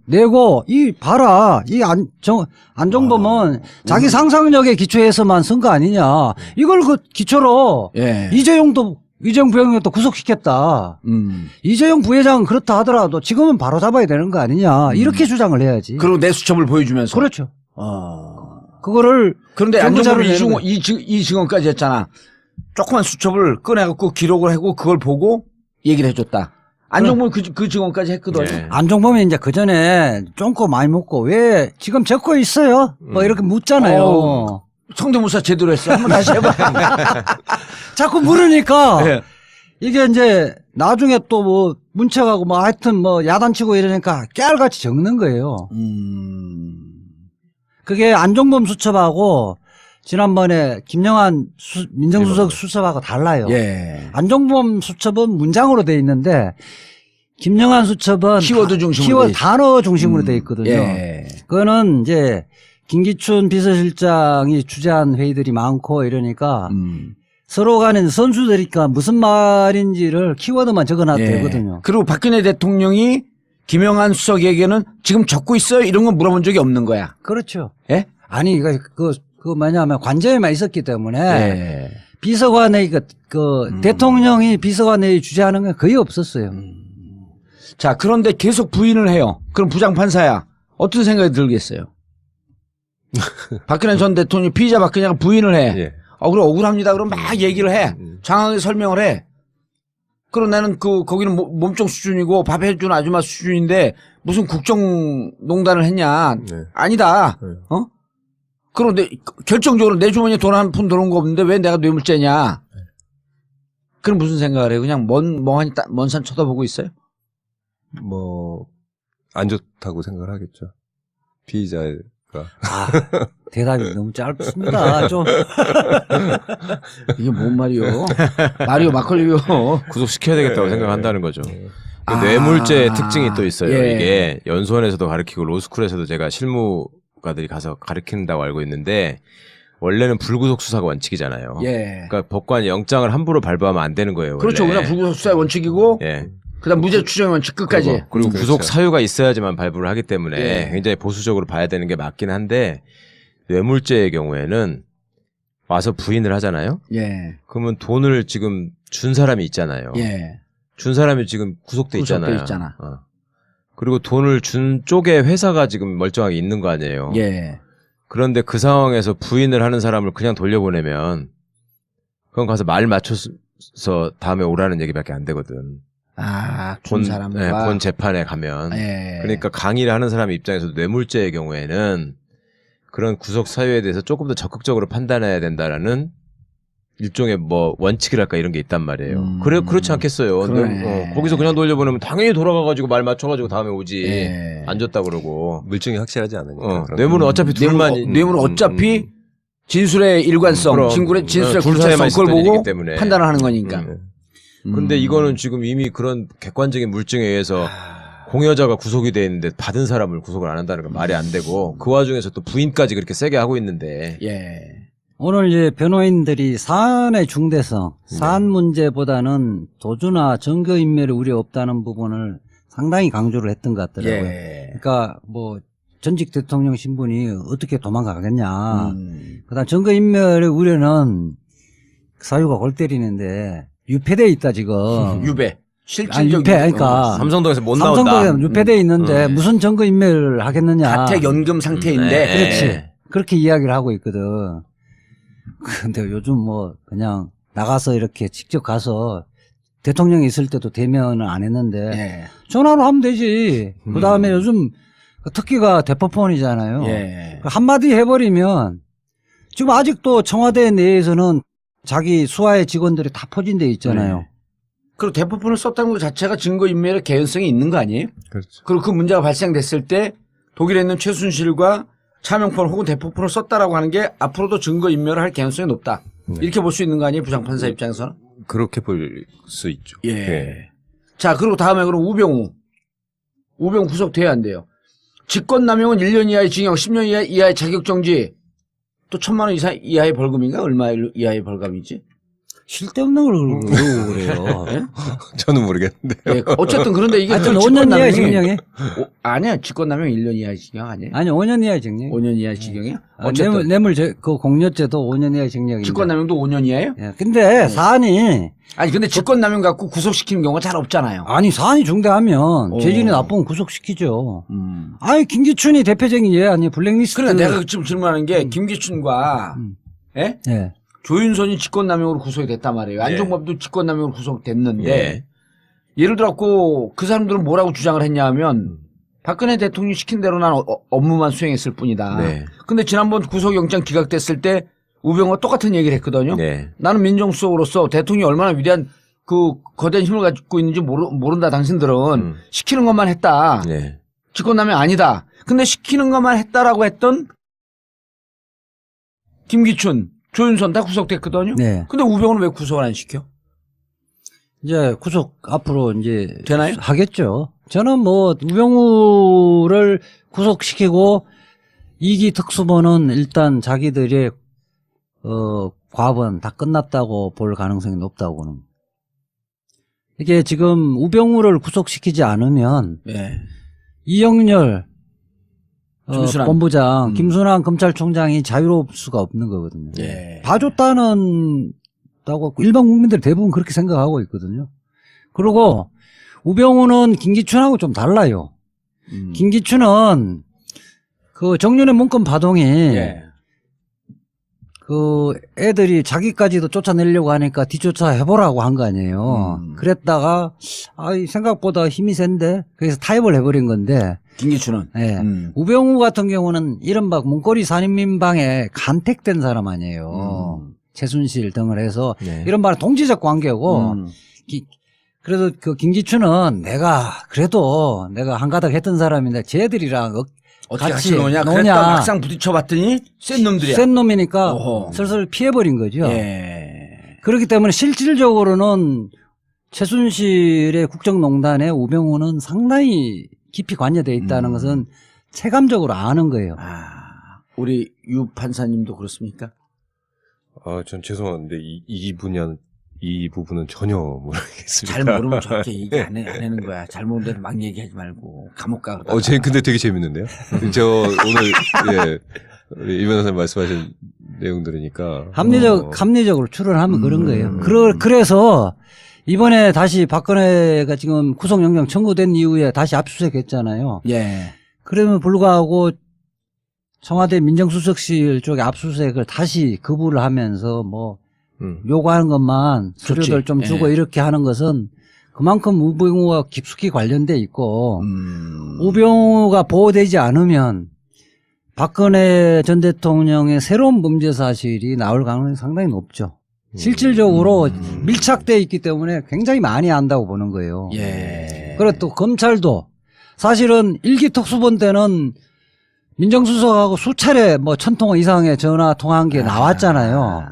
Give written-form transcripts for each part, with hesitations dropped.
내고 이 봐라 이 안종범은 자기 상상력에 기초해서만 쓴 거 아니냐 이걸 그 기초로 예. 이재용 부회장도 구속시켰다. 이재용 부회장은 그렇다 하더라도 지금은 바로 잡아야 되는 거 아니냐 이렇게 주장을 해야지. 그리고 내 수첩을 보여주면서. 그렇죠. 그거를 그런데 정부자료 안종범이 이 증언까지 했잖아. 조그만 수첩을 꺼내갖고 기록을 하고 그걸 보고 얘기를 해줬다. 안종범이 그 증언까지 했거든. 네. 안종범이 이제 그 전에 쫑꼬 많이 먹고 왜 지금 적고 있어요? 뭐 이렇게 묻잖아요. 성대모사 제대로 했어. 한번 다시 해봐. 자꾸 물으니까 네. 이게 이제 나중에 또 뭐 문책하고 뭐 하여튼 뭐 야단치고 이러니까 깨알같이 적는 거예요. 그게 안종범 수첩하고 지난번에 김영한 민정수석 수첩하고 달라요. 예. 안종범 수첩은 문장으로 돼 있는데 김영한 수첩은 키워드 중심으로 키워드 단어 중심으로 돼 있거든요. 예. 그거는 이제 김기춘 비서실장이 주재한 회의들이 많고 이러니까 서로 간에 선수들이니까 무슨 말인지를 키워드만 적어놔도 되거든요. 그리고 박근혜 대통령이 김영한 수석에게는 지금 적고 있어요? 이런 건 물어본 적이 없는 거야. 그렇죠. 예? 아니 그 뭐냐면 관저에만 있었기 때문에 예. 비서관의 대통령이 비서관의 주재하는 건 거의 없었어요. 자, 그런데 계속 부인을 해요. 그럼 부장판사야. 어떤 생각이 들겠어요? 박근혜 전 대통령이 피의자 박근혜가 부인을 해. 예. 그럼 억울합니다. 그럼 막 얘기를 해. 장황하게 설명을 해. 그럼 나는 거기는 몸종 수준이고 밥 해주는 아줌마 수준인데 무슨 국정농단을 했냐. 네. 아니다. 네. 그럼 결정적으로 내 주머니에 돈 한 푼 들어온 거 없는데 왜 내가 뇌물죄냐. 그럼 무슨 생각을 해요? 그냥 먼 산 쳐다보고 있어요? 뭐, 안 좋다고 생각을 하겠죠. 피의자가. 대답이 너무 짧습니다. 좀. 이게 뭔 말이요? 마리오 마컬리요. 구속시켜야 되겠다고 생각한다는 거죠. 그 뇌물죄의 특징이 또 있어요. 예. 이게 연수원에서도 가르치고 로스쿨에서도 제가 실무가들이 가서 가르친다고 알고 있는데 원래는 불구속 수사가 원칙이잖아요. 예. 그러니까 법관이 영장을 함부로 발부하면 안 되는 거예요. 그렇죠. 원래. 우리가 불구속 수사의 원칙이고, 예. 그다음 무죄 추정 원칙 끝까지. 그리고 그렇죠. 구속 사유가 있어야지만 발부를 하기 때문에 예. 굉장히 보수적으로 봐야 되는 게 맞긴 한데 뇌물죄의 경우에는 와서 부인을 하잖아요. 예. 그러면 돈을 지금 준 사람이 있잖아요. 예. 준 사람이 지금 구속돼 있잖아요. 있잖아. 그리고 돈을 준 쪽에 회사가 지금 멀쩡하게 있는 거 아니에요. 예. 그런데 그 상황에서 부인을 하는 사람을 그냥 돌려보내면 그건 가서 말 맞춰서 다음에 오라는 얘기밖에 안 되거든. 준 사람과. 네, 본 재판에 가면. 예. 그러니까 강의를 하는 사람 입장에서도 뇌물죄의 경우에는 그런 구속 사유에 대해서 조금 더 적극적으로 판단해야 된다라는 일종의 뭐 원칙이랄까 이런 게 있단 말이에요. 그렇지 않겠어요. 그러네. 거기서 그냥 돌려보내면 당연히 돌아가가지고 말 맞춰가지고 다음에 오지. 예. 안 줬다 그러고. 물증이 확실하지 않으니까. 그런 뇌물은 어차피 둘만. 뇌물은 어차피 진술의 일관성, 그럼. 진술의 둘 구체성 사이만 그걸 있었던 보고 일이기 때문에. 판단을 하는 거니까. 근데 이거는 지금 이미 그런 객관적인 물증에 의해서 공여자가 구속이 돼 있는데 받은 사람을 구속을 안 한다는 건 말이 안 되고 그 와중에서 또 부인까지 그렇게 세게 하고 있는데. 예. 오늘 이제 변호인들이 사안의 중대성, 사안 문제보다는 도주나 증거인멸의 우려 없다는 부분을 상당히 강조를 했던 것 같더라고요. 예. 그러니까 뭐 전직 대통령 신분이 어떻게 도망가겠냐. 그다음 증거인멸의 우려는 사유가 골 때리는데 유폐돼 있다 지금. 유배. 아니, 실질적 유폐, 그러니까 삼성동에서 못 나온다. 삼성동에 유폐돼 있는데 무슨 증거인멸을 하겠느냐. 가택 연금 상태인데. 그렇지. 그렇게 이야기를 하고 있거든. 근데 요즘 뭐 그냥 나가서 이렇게 직접 가서 대통령이 있을 때도 대면을 안 했는데 예. 전화로 하면 되지. 그 다음에 요즘 특기가 대포폰이잖아요. 예. 한마디 해버리면 지금 아직도 청와대 내에서는 자기 수하의 직원들이 다 포진돼 있잖아요. 그리고 대포폰을 썼다는 것 자체가 증거인멸의 개연성이 있는 거 아니에요? 그렇죠. 그리고 그 문제가 발생됐을 때 독일에 있는 최순실과 차명폰 혹은 대포폰을 썼다라고 하는 게 앞으로도 증거인멸을 할 개연성이 높다. 이렇게 볼 수 있는 거 아니에요? 부장판사 입장에서는? 그렇게 볼 수 있죠. 예. 네. 자, 그리고 다음에 그럼 우병우. 우병우 구속돼야 안 돼요. 직권남용은 1년 이하의 징역, 10년 이하의 자격정지, 또 1,000만 원 이하의 벌금인가? 얼마 이하의 벌금이지? 쓸데없는 걸 그러고 그래요. 예? 저는 모르겠는데. 예, 어쨌든 그런데 이게 하여튼 그 5년 이하의 직권남용이- 징역에? 아니야, 직권남용 1년 이하의 징역 아니에요? 아니 5년 이하의 징역. 5년 이하의 징역이야? 아, 어쨌든 그 공여죄도 5년 이하의 징역인데. 직권남용도 5년 이하예요? 예, 근데 사안이 아니 근데 직권남용 갖고 구속시키는 경우가 잘 없잖아요. 아니 사안이 중대하면 오. 죄질이 나쁘면 구속시키죠. 음. 아니 김기춘이 대표적인 예 아니 블랙리스트. 그래 내가 지금 질문하는 게 김기춘과 예? 예. 조윤선이 직권남용으로 구속이 됐단 말이에요. 예. 안종범도 직권남용으로 구속됐는데 예. 예를 들어갖고 그 사람들은 뭐라고 주장을 했냐 하면 박근혜 대통령이 시킨 대로 난 업무만 수행했을 뿐이다. 네. 근데 지난번 구속영장 기각됐을 때 우병우가 똑같은 얘기를 했거든요. 네. 나는 민정수석으로서 대통령이 얼마나 위대한 그 거대한 힘을 가지고 있는지 모른다. 당신들은 시키는 것만 했다. 네. 직권남용 아니다. 근데 시키는 것만 했다라고 했던 김기춘, 조윤선 다 구속됐거든요. 네. 근데 우병우는 왜 구속을 안 시켜? 이제 구속 앞으로 이제 되나요? 하겠죠. 저는 뭐 우병우를 구속시키고 2기 특수본은 일단 자기들의 과업은 다 끝났다고 볼 가능성이 높다고는. 이게 지금 우병우를 구속시키지 않으면 네. 이영렬 김순환. 본부장, 김순환 검찰총장이 자유로울 수가 없는 거거든요. 예. 봐줬다는 다고 일반 국민들 대부분 그렇게 생각하고 있거든요. 그리고 우병우는 김기춘하고 좀 달라요. 김기춘은 그 정윤의 문건 파동이 예. 그 애들이 자기까지도 쫓아내려고 하니까 뒤쫓아 해보라고 한 거 아니에요. 그랬다가 생각보다 힘이 센데 그래서 타협을 해버린 건데. 김기춘은. 예. 우병우 같은 경우는 이른바 문고리 산인민방에 간택된 사람 아니에요. 최순실 등을 해서 네. 이른바 동지적 관계고 그래도 그 김기춘은 내가 한가닥 했던 사람인데 쟤들이랑 어떻게 같이 같이 노냐? 노냐. 그랬다 막상 부딪혀봤더니 센 놈들이야. 센 놈이니까 어허. 슬슬 피해버린 거죠. 예. 그렇기 때문에 실질적으로는 최순실의 국정농단에 우병우는 상당히 깊이 관여되어 있다는 것은 체감적으로 아는 거예요. 아, 우리 유 판사님도 그렇습니까? 전 죄송한데 이 부분은 전혀 모르겠습니다. 잘 모르면 저렇게 얘기 안 하는 거야. 잘 모르는데 막 얘기하지 말고 감옥 가. 근데 되게 재밌는데요. 저 오늘 우리 이 변호사님 말씀하신 내용 들으니까 합리적으로 추론하면 그런 거예요. 그래서 이번에 다시 박근혜가 지금 구속영장 청구된 이후에 다시 압수수색했잖아요. 예. 그러면 불구하고 청와대 민정수석실 쪽에 압수수색을 다시 거부를 하면서 뭐 요구하는 것만 서류들 좀 주고 예. 이렇게 하는 것은 그만큼 우병우와 깊숙이 관련돼 있고 우병우가 보호되지 않으면 박근혜 전 대통령의 새로운 범죄 사실이 나올 가능성이 상당히 높죠. 실질적으로 밀착되어 있기 때문에 굉장히 많이 안다고 보는 거예요. 예. 그리고 또 검찰도 사실은 1기 특수본 때는 민정수석하고 수차례 뭐 1000통 이상의 전화 통화한 게 나왔잖아요.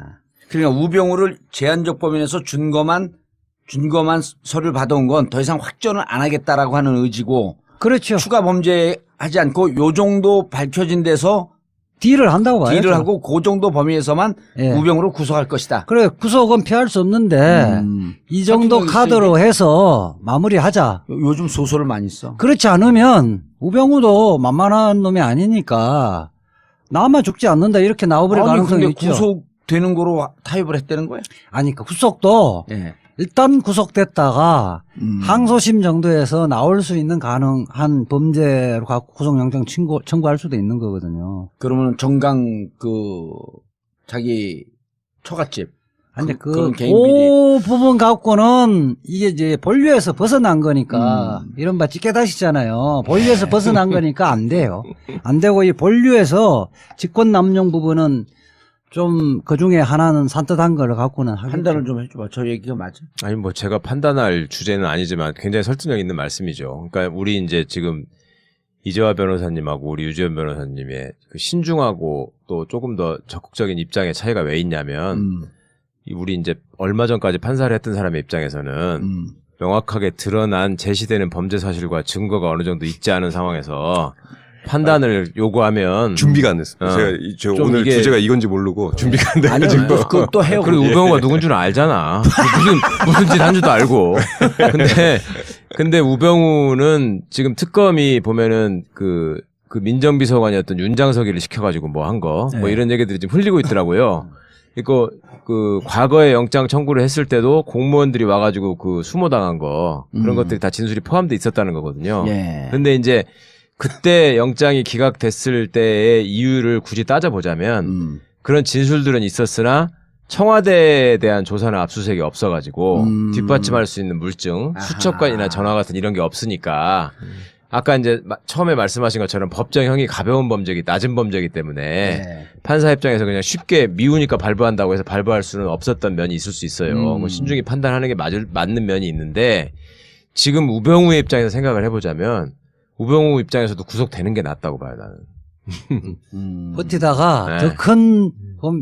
그러니까 우병우를 제한적 범위에서 준거만 서류를 받아온 건 더 이상 확전을 안 하겠다라고 하는 의지고 그렇죠. 추가 범죄하지 않고 요 정도 밝혀진 데서 딜을 한다고 봐요. 딜을 하고 그 정도 범위에서만 예. 우병우를 구속할 것이다. 그래 구속은 피할 수 없는데 이 정도 카드로 해서 마무리하자. 요즘 소설을 많이 써. 그렇지 않으면 우병우도 만만한 놈이 아니니까 나만 죽지 않는다 이렇게 나와버릴 가능성이 근데 있죠. 구속되는 거로 타협을 했다는 거야? 아니 그 구속도 예. 일단 구속됐다가 항소심 정도에서 나올 수 있는 가능한 범죄로 갖고 구속영장 청구할 수도 있는 거거든요. 그러면 정강 자기 처갓집. 아니 그런 개인 비리. 그 부분 갖고는 이게 이제 본류에서 벗어난 거니까 이른바 찌개다시잖아요. 본류에서 벗어난 거니까 안 돼요. 안 되고 이 본류에서 직권남용 부분은 좀 그 중에 하나는 산뜻한 걸 갖고는 하겠죠. 판단을 좀 해줘봐. 저 얘기가 맞아? 아니 뭐 제가 판단할 주제는 아니지만 굉장히 설득력 있는 말씀이죠. 그러니까 우리 이제 지금 이재화 변호사님하고 우리 유지현 변호사님의 그 신중하고 또 조금 더 적극적인 입장의 차이가 왜 있냐면 우리 이제 얼마 전까지 판사를 했던 사람의 입장에서는 명확하게 드러난 제시되는 범죄 사실과 증거가 어느 정도 있지 않은 상황에서 판단을 요구하면 준비가 안 됐어요. 제가 좀 오늘 이게- 주제가 이건지 모르고 준비가 안 아니 돼가지고. 그또 해요. 그리고 우병우가 누군 줄 알잖아. 무슨 짓 한 줄도 알고. 근데 우병우는 지금 특검이 보면은 그 민정비서관이었던 윤장석이를 시켜가지고 뭐 한 거, 뭐 네. 이런 얘기들이 지금 흘리고 있더라고요. 이거 그 과거에 영장 청구를 했을 때도 공무원들이 와가지고 그 수모당한 거 그런 것들이 다 진술이 포함돼 있었다는 거거든요. 예. 근데 이제 그때 영장이 기각됐을 때의 이유를 굳이 따져보자면 그런 진술들은 있었으나 청와대에 대한 조사나 압수수색이 없어가지고 뒷받침할 수 있는 물증, 아하. 수첩관이나 전화 같은 이런 게 없으니까 아까 이제 처음에 말씀하신 것처럼 법정형이 가벼운 범죄기, 낮은 범죄이기 때문에 예. 판사 입장에서 그냥 쉽게 미우니까 발부한다고 해서 발부할 수는 없었던 면이 있을 수 있어요. 뭐 신중히 판단하는 게 맞는 면이 있는데 지금 우병우의 입장에서 생각을 해보자면 우병우 입장에서도 구속되는 게 낫다고 봐요, 나는. 버티다가 네. 더 큰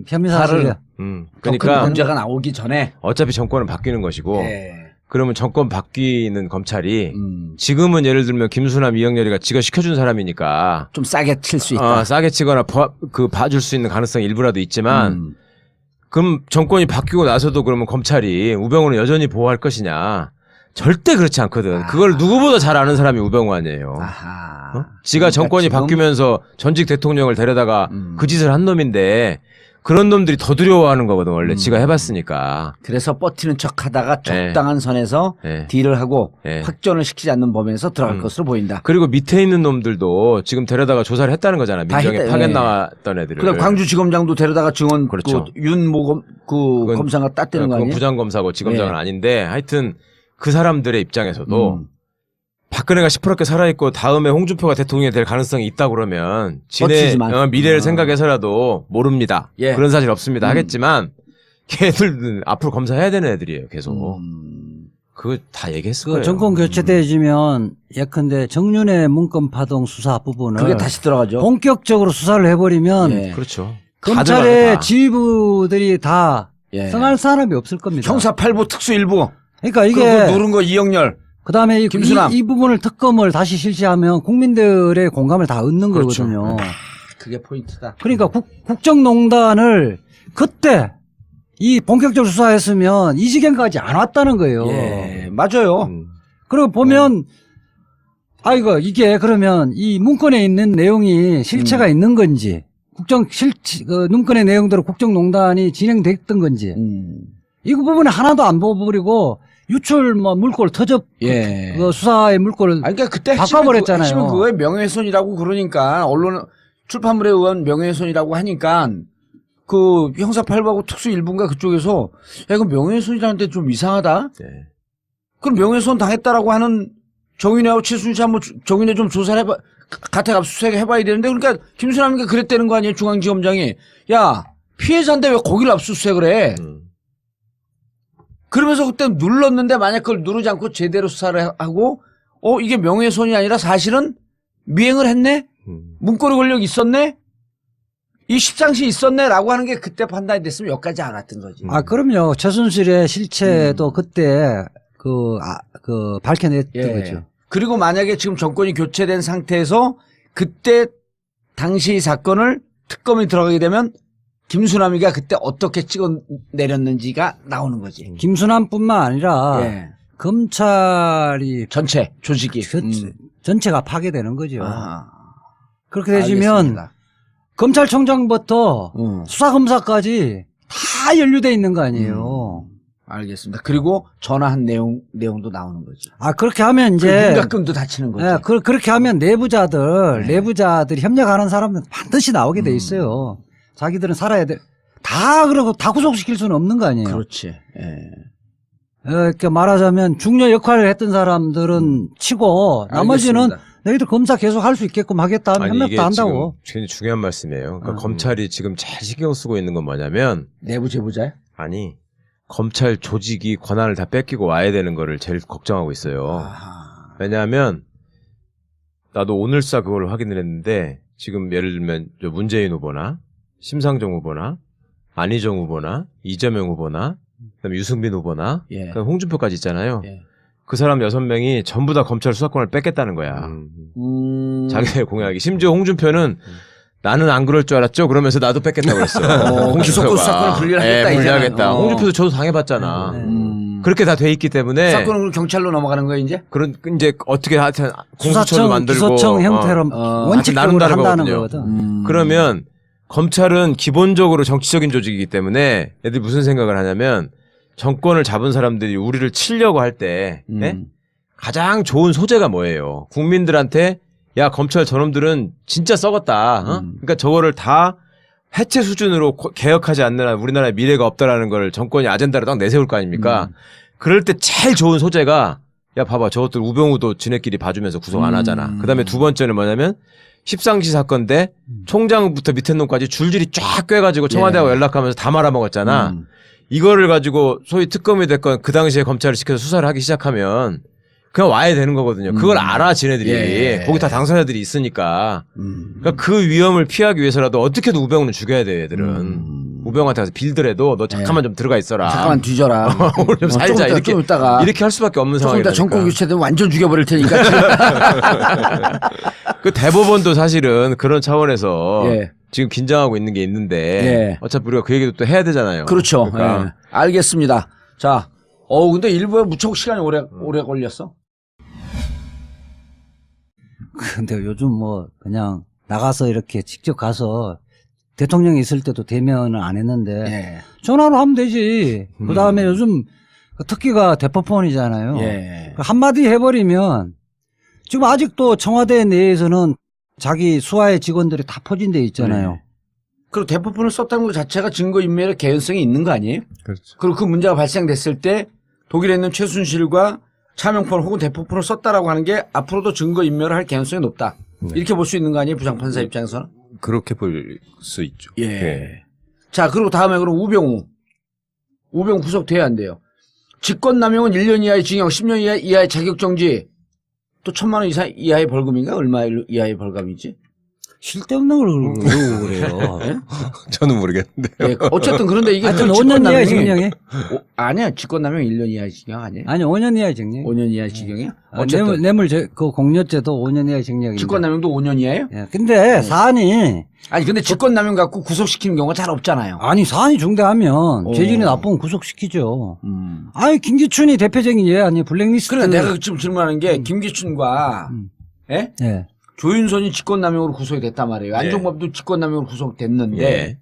혐의 사실을 그러니까 그러니까 문제가 나오기 전에 어차피 정권은 바뀌는 것이고 예. 그러면 정권 바뀌는 검찰이 지금은 예를 들면 김수남, 이영렬이가 지가 시켜준 사람이니까 좀 싸게 칠 수 있다. 싸게 치거나 봐줄 수 있는 가능성이 일부라도 있지만 그럼 정권이 바뀌고 나서도 그러면 검찰이 우병우는 여전히 보호할 것이냐? 절대 그렇지 않거든. 그걸 누구보다 잘 아는 사람이 우병우 아니에요. 아하. 지가 정권이 지금- 바뀌면서 전직 대통령을 데려다가 그 짓을 한 놈인데 그런 놈들이 더 두려워하는 거거든 원래 지가 해봤으니까. 그래서 버티는 척하다가 적당한 선에서 네. 딜을 하고 네. 확전을 시키지 않는 범위에서 들어갈 것으로 보인다. 그리고 밑에 있는 놈들도 지금 데려다가 조사를 했다는 거잖아. 다 민정에 했다, 파견 예. 나왔던 애들을. 그다음 광주지검장도 데려다가 증언 그렇죠. 윤모 그건- 검사가 땄다는 거 그건 아니에요? 부장검사고 지검장은 네. 아닌데 하여튼 그 사람들의 입장에서도 박근혜가 시퍼렇게 살아있고 다음에 홍준표가 대통령이 될 가능성이 있다 그러면 지네 버티지만. 미래를 생각해서라도 모릅니다. 예. 그런 사실 없습니다. 하겠지만 걔들은 앞으로 검사해야 되는 애들이에요. 계속. 그거 다 얘기했을 그 거예요. 정권 교체되지면 예컨대 정윤의 문건 파동 수사 부분을 그게 다시 들어가죠. 본격적으로 수사를 해버리면 예. 그렇죠. 검찰의 다. 지휘부들이 다 예. 성할 사람이 없을 겁니다. 형사 8부 특수 일부. 그러니까 그거 이게 누른 거 이영렬. 그다음에 김수남. 이 부분을 특검을 다시 실시하면 국민들의 공감을 다 얻는 그렇죠. 거거든요. 그게 포인트다. 그러니까 국정농단을 그때 이 본격적으로 수사했으면 이 지경까지 안 왔다는 거예요. 예, 맞아요. 그리고 보면 아이고 이게 그러면 이 문건에 있는 내용이 실체가 있는 건지 그 문건의 내용대로 국정농단이 진행됐던 건지 이 부분에 하나도 안 보고버리고 유출 물꼬를 터져 예. 그 수사의 물꼬를 아니, 그러니까 그때 바꿔버렸잖아요. 핵심은 그거에 명예훼손이라고 그러니까 언론 출판물에 의한 명예훼손이라고 하니까 그 형사 8부하고 특수 1부인가 그쪽에서 야 이거 명예훼손이라는데 좀 이상하다. 네. 그럼 명예훼손 당했다라고 하는 정윤회하고 최순실 한번 정윤회 좀 조사를 해봐 가택 압수수색 해봐야 되는데 그러니까 김수남이가 그랬다는 거 아니에요 중앙지검장이 야 피해자인데 왜 거기를 압수수색을 해? 그러면서 그때 눌렀는데 만약 그걸 누르지 않고 제대로 수사를 하고 이게 명예훼손이 아니라 사실은 미행을 했네? 문고리 권력 있었네? 이 십상시 있었네라고 하는 게 그때 판단이 됐으면 여기까지 안 왔던 거지. 아 그럼요 최순실의 실체도 그때 밝혀냈던 예. 거죠. 그리고 만약에 지금 정권이 교체된 상태에서 그때 당시 사건을 특검이 들어가게 되면 김수남이가 그때 어떻게 찍어 내렸는지가 나오는 거지. 김수남뿐만 아니라 예. 검찰이 전체 조직이. 전체가 파괴되는 거죠. 아, 그렇게 되시면 알겠습니다. 검찰총장부터 수사검사까지 다 연루돼 있는 거 아니에요. 알겠습니다. 그리고 전화한 내용도 나오는 거지. 아 그렇게 하면 그 이제 윤곽금도 다치는 거지. 예, 그렇게 하면 내부자들이 협력하는 사람들 반드시 나오게 돼 있어요. 자기들은 살아야 돼. 다 그러고 다 구속시킬 수는 없는 거 아니에요. 그렇지. 예. 이렇게 말하자면 중요 역할을 했던 사람들은 치고 나머지는 알겠습니다. 너희들 검사 계속 할 수 있게끔 하겠다 하면 아니 협력 이게 다 한다고. 지금 굉장히 중요한 말씀이에요. 그러니까 검찰이 지금 제일 신경 쓰고 있는 건 뭐냐면 내부 제보자야? 아니 검찰 조직이 권한을 다 뺏기고 와야 되는 거를 제일 걱정하고 있어요. 아하. 왜냐하면 나도 오늘사 그걸 확인을 했는데 지금 예를 들면 저 문재인 후보나 심상정 후보나 안희정 후보나 이재명 후보나 그다음에 유승민 후보나 예. 그다음에 홍준표까지 있잖아요. 예. 그 사람 6명이 전부 다 검찰 수사권을 뺏겠다는 거야. 자기의 공약이. 심지어 홍준표는 나는 안 그럴 줄 알았죠? 그러면서 나도 뺏겠다고 그랬어. 기소권 수사권을 분리하겠다. 분리하겠다. 이제는. 홍준표도 저도 당해봤잖아. 그렇게 다 돼 있기 때문에. 수사권은 그럼 경찰로 넘어가는 거야 이제? 그런 이제 어떻게 하여튼 공수처도 수사청, 만들고 기소청 형태로 원칙적으로 나름 한다는 거거든요. 거거든. 그러면 검찰은 기본적으로 정치적인 조직이기 때문에 애들이 무슨 생각을 하냐면 정권을 잡은 사람들이 우리를 치려고 할 때 가장 좋은 소재가 뭐예요? 국민들한테 야 검찰 저놈들은 진짜 썩었다. 어? 그러니까 저거를 다 해체 수준으로 개혁하지 않는 한 우리나라의 미래가 없다라는 걸 정권이 아젠다로 딱 내세울 거 아닙니까? 그럴 때 제일 좋은 소재가 야 봐봐 저것들 우병우도 지네끼리 봐주면서 구속 안 하잖아. 그다음에 두 번째는 뭐냐면 십상시 사건 때 총장부터 밑에 놈까지 줄줄이 쫙 꿰가지고 청와대하고 연락하면서 다 말아먹었잖아. 이거를 가지고 소위 특검이 됐건 그 당시에 검찰을 시켜서 수사를 하기 시작하면 그냥 와야 되는 거거든요. 그걸 알아 지네들이. 거기 다 당사자들이 있으니까. 그러니까 그 위험을 피하기 위해서라도 어떻게든 우병우는 죽여야 돼 얘들은. 우병우한테 가서 빌더라도 너 잠깐만 좀 들어가 있어라. 잠깐만 뒤져라. 오늘 좀 살자. 이렇게 좀 있다가 이렇게 할 수밖에 없는 조금 상황이니까. 이따 정권 교체되면 완전 죽여버릴 테니까. 그 대법원도 사실은 그런 차원에서 예. 지금 긴장하고 있는 게 있는데 예. 어차피 우리가 그 얘기도 또 해야 되잖아요. 그렇죠. 그러니까. 예. 알겠습니다. 자, 근데 일부에 무척 시간이 오래 걸렸어. 근데 요즘 뭐 그냥 나가서 이렇게 직접 가서 대통령이 있을 때도 대면을 안 했는데 예. 전화로 하면 되지. 그 다음에 요즘 특기가 대포폰이잖아요. 예. 한마디 해버리면 지금 아직도 청와대 내에서는 자기 수하의 직원들이 다 포진 데 있잖아요. 그리고 대포폰을 썼다는 것 자체가 증거인멸의 개연성이 있는 거 아니에요? 그렇죠. 그리고 그 문제가 발생됐을 때 독일에 있는 최순실과 차명폰 혹은 대포폰을 썼다라고 하는 게 앞으로도 증거인멸을 할 개연성이 높다. 이렇게 볼 수 있는 거 아니에요? 부장판사 입장에서는? 그렇게 볼 수 있죠. 예. 자, 그리고 다음에 그럼 우병우 구속돼야 안 돼요. 직권남용은 1년 이하의 징역, 10년 이하의 자격정지, 또 1,000만 원 이하의 벌금인가? 얼마 이하의 벌금이지? 쓸데없는 걸 그러고 그래요. 예? 저는 모르겠는데. 예, 어쨌든 그런데 이게 하여튼 그 5년 이하의 직권남용이- 징역에? 아니야, 직권남용 1년 이하의 징역 아니에요? 아니 5년 이하의 징역. 5년 이하의 징역이야? 아, 어쨌든 그 공여죄도 5년 이하의 징역인데. 직권남용도 5년 이하예요? 예, 근데 사안이 아니 근데 직권남용 갖고 구속시키는 경우가 잘 없잖아요. 아니 사안이 중대하면 죄질이 나쁘면 구속시키죠. 아니 김기춘이 대표적인 예 아니 블랙리스트. 그러니까 내가 지금 질문하는 게 김기춘과 예? 예. 조윤선이 직권남용으로 구속이 됐단 말이에요. 안종범도 직권남용으로 구속됐는데 예.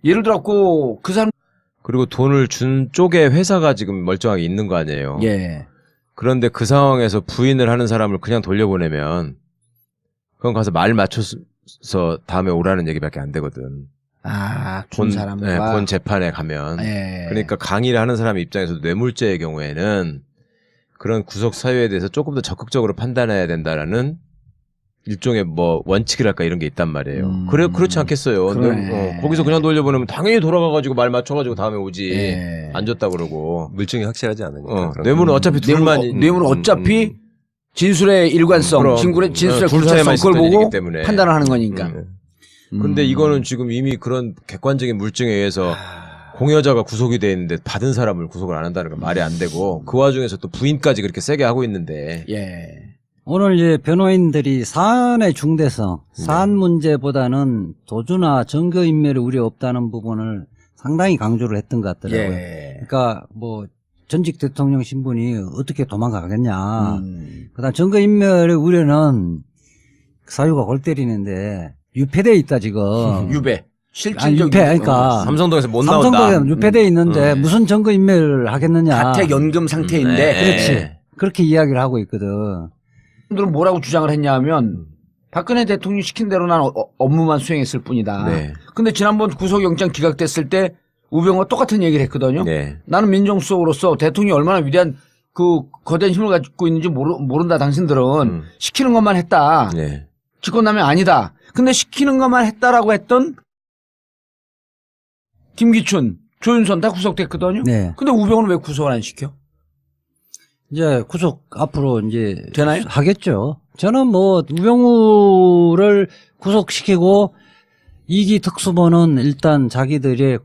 예를 들어갖고 그 사람 그리고 돈을 준 쪽에 회사가 지금 멀쩡하게 있는 거 아니에요. 예. 그런데 그 상황에서 부인을 하는 사람을 그냥 돌려보내면 그건 가서 말 맞춰서 다음에 오라는 얘기밖에 안 되거든. 준 사람과 본 재판에 가면. 예. 그러니까 강의를 하는 사람 입장에서도 뇌물죄의 경우에는 그런 구속 사유에 대해서 조금 더 적극적으로 판단해야 된다라는 일종의 뭐 원칙이랄까 이런 게 있단 말이에요. 그렇지 않겠어요. 그러네. 거기서 그냥 돌려보내면 당연히 돌아가가지고 말 맞춰가지고 다음에 오지. 예. 안 줬다 그러고. 물증이 확실하지 않으니까. 그런 뇌물은 어차피 둘만 뇌물은 어차피 진술의 일관성, 그럼. 진술의 둘 구체성 사이만 그걸 있었던 보고 일이기 때문에. 판단을 하는 거니까. 근데 이거는 지금 이미 그런 객관적인 물증에 의해서 공여자가 구속이 돼 있는데 받은 사람을 구속을 안 한다는 건 말이 안 되고 그 와중에서 또 부인까지 그렇게 세게 하고 있는데 예. 오늘 이제 변호인들이 사안의 중대성, 사안 문제보다는 도주나 증거인멸의 우려 없다는 부분을 상당히 강조를 했던 것 같더라고요. 예. 그러니까 뭐 전직 대통령 신분이 어떻게 도망가겠냐. 그다음 증거인멸의 우려는 사유가 골 때리는데 유폐돼 있다 지금. 유배. 아니, 유폐, 그러니까 삼성동에서 못 나온다. 삼성동에 유폐돼 있는데 무슨 증거인멸을 하겠느냐. 가택 연금 상태인데 그렇지. 그렇게 이야기를 하고 있거든. 사람들은 뭐라고 주장을 했냐면 박근혜 대통령이 시킨 대로 난 업무만 수행했을 뿐이다. 네. 근데 지난번 구속영장 기각됐을 때 우병우가 똑같은 얘기를 했거든요. 네. 나는 민정수석으로서 대통령이 얼마나 위대한 그 거대한 힘을 가지고 있는지 모른다. 당신들은 시키는 것만 했다. 네. 직권남용 아니다. 근데 시키는 것만 했다라고 했던 김기춘, 조윤선 다 구속됐거든요. 네. 근데 우병우는 왜 구속을 안 시켜? 이제 구속 앞으로 이제 되나요? 하겠죠. 저는 뭐 우병우를 구속시키고 2기 특수본은 일단 자기들의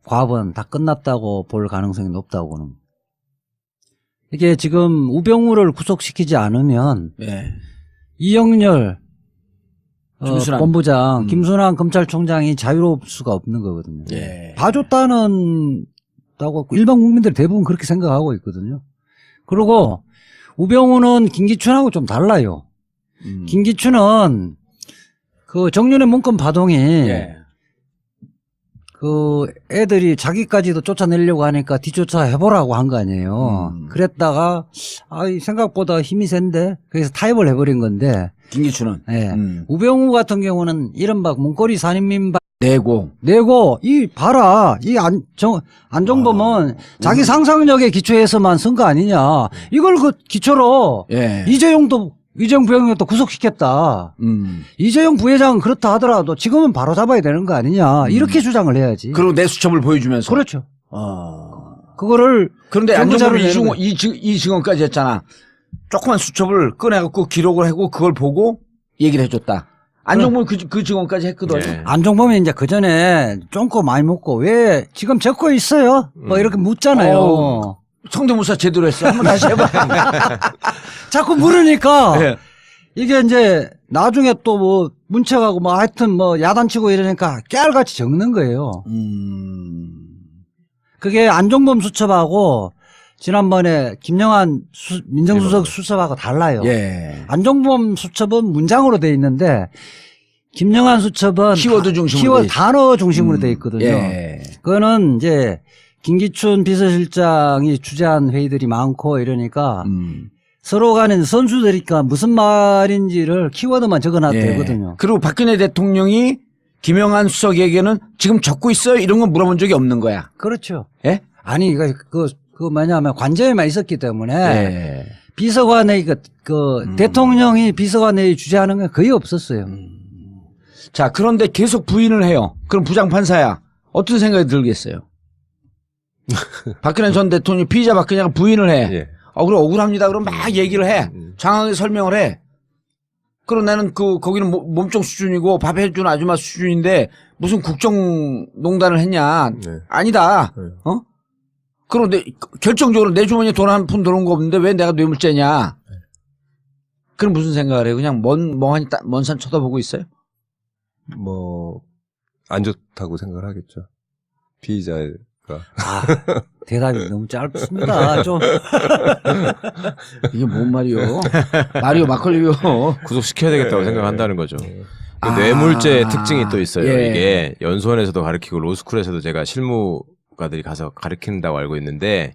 과번 다 끝났다고 볼 가능성이 높다고는. 이게 지금 우병우를 구속시키지 않으면 예. 이영렬 김순환. 본부장, 김순환 검찰총장이 자유로울 수가 없는 거거든요. 예. 봐줬다는 다고 일반 국민들이 대부분 그렇게 생각하고 있거든요. 그리고 우병우는 김기춘하고 좀 달라요. 김기춘은 그 정윤의 문건 파동이 예. 그 애들이 자기까지도 쫓아내려고 하니까 뒤쫓아 해보라고 한 거 아니에요. 그랬다가 생각보다 힘이 센데 그래서 타협을 해버린 건데 김기춘은 예. 우병우 같은 경우는 이른바 문고리 산인민박 내고 이 봐라 이 안종범은 자기 상상력에 기초해서만 쓴 거 아니냐 이걸 그 기초로 예. 이재용 부회장도 구속시켰다. 이재용 부회장은 그렇다 하더라도 지금은 바로 잡아야 되는 거 아니냐 이렇게 주장을 해야지. 그리고 내 수첩을 보여주면서 그렇죠. 그거를 그런데 정부자로 안종범이 내는 이 증언까지 했잖아. 조그만 수첩을 꺼내갖고 기록을 하고 그걸 보고 얘기를 해줬다. 안종범이 그 증언까지 했거든. 예. 안종범이 이제 그 전에 쫑꼬 많이 먹고 왜 지금 적고 있어요? 뭐 이렇게 묻잖아요. 성대모사 제대로 했어. 한번 다시 해봐. 자꾸 물으니까 예. 이게 이제 나중에 또 뭐 문책하고 뭐 하여튼 뭐 야단치고 이러니까 깨알같이 적는 거예요. 그게 안종범 수첩하고 지난번에 김영한 민정수석 수첩하고 달라요. 예. 안종범 수첩은 문장으로 돼 있는데 김영한 수첩은 키워드 중심으로 키워드 돼 있- 단어 중심으로 돼 있거든요. 예. 그거는 이제 김기춘 비서실장이 주재한 회의들이 많고 이러니까 서로 간에 선수들이니까 무슨 말인지를 키워드만 적어놔도 예. 되거든요. 그리고 박근혜 대통령이 김영한 수석에게는 지금 적고 있어요? 이런 건 물어본 적이 없는 거야. 그렇죠. 예? 아니 그 뭐냐면 관저에만 있었기 때문에 예. 비서관의 대통령이 비서관의 주재하는 건 거의 없었어요. 자, 그런데 계속 부인을 해요. 그럼 부장판사야. 어떤 생각이 들겠어요? 박근혜 전 대통령이 피의자 박근혜가 부인을 해. 예. 그럼 억울합니다. 그럼 막 얘기를 해. 장황하게 설명을 해. 그럼 나는 거기는 몸종 수준이고 밥 해주는 아줌마 수준인데 무슨 국정농단을 했냐. 네. 아니다. 네. 그럼 결정적으로 내 주머니에 돈 한 푼 들어온 거 없는데 왜 내가 뇌물죄냐. 그럼 무슨 생각을 해요? 그냥 멍하니 먼 산 쳐다보고 있어요? 뭐, 안 좋다고 생각을 하겠죠. 피의자가. 대답이 너무 짧습니다. 좀 이게 뭔 말이요? 마리오 마컬리요. 구속시켜야 되겠다고 생각한다는 거죠. 그 아. 뇌물죄의 특징이 또 있어요. 예. 이게 연수원에서도 가르치고 로스쿨에서도 제가 실무가들이 가서 가르친다고 알고 있는데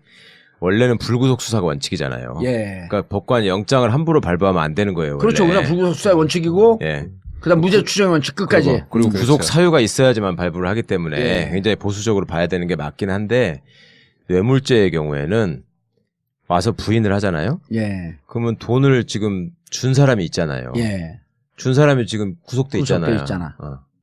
원래는 불구속 수사가 원칙이잖아요. 예. 그러니까 법관이 영장을 함부로 발부하면 안 되는 거예요. 그렇죠. 원래. 우리가 불구속 수사의 원칙이고, 예. 그다음 무죄 추정의 원칙 끝까지. 그리고 그렇죠. 구속 사유가 있어야지만 발부를 하기 때문에 예. 굉장히 보수적으로 봐야 되는 게 맞긴 한데 뇌물죄의 경우에는 와서 부인을 하잖아요. 예. 그러면 돈을 지금 준 사람이 있잖아요. 예. 준 사람이 지금 구속돼 구속돼 있잖아요. 있잖아.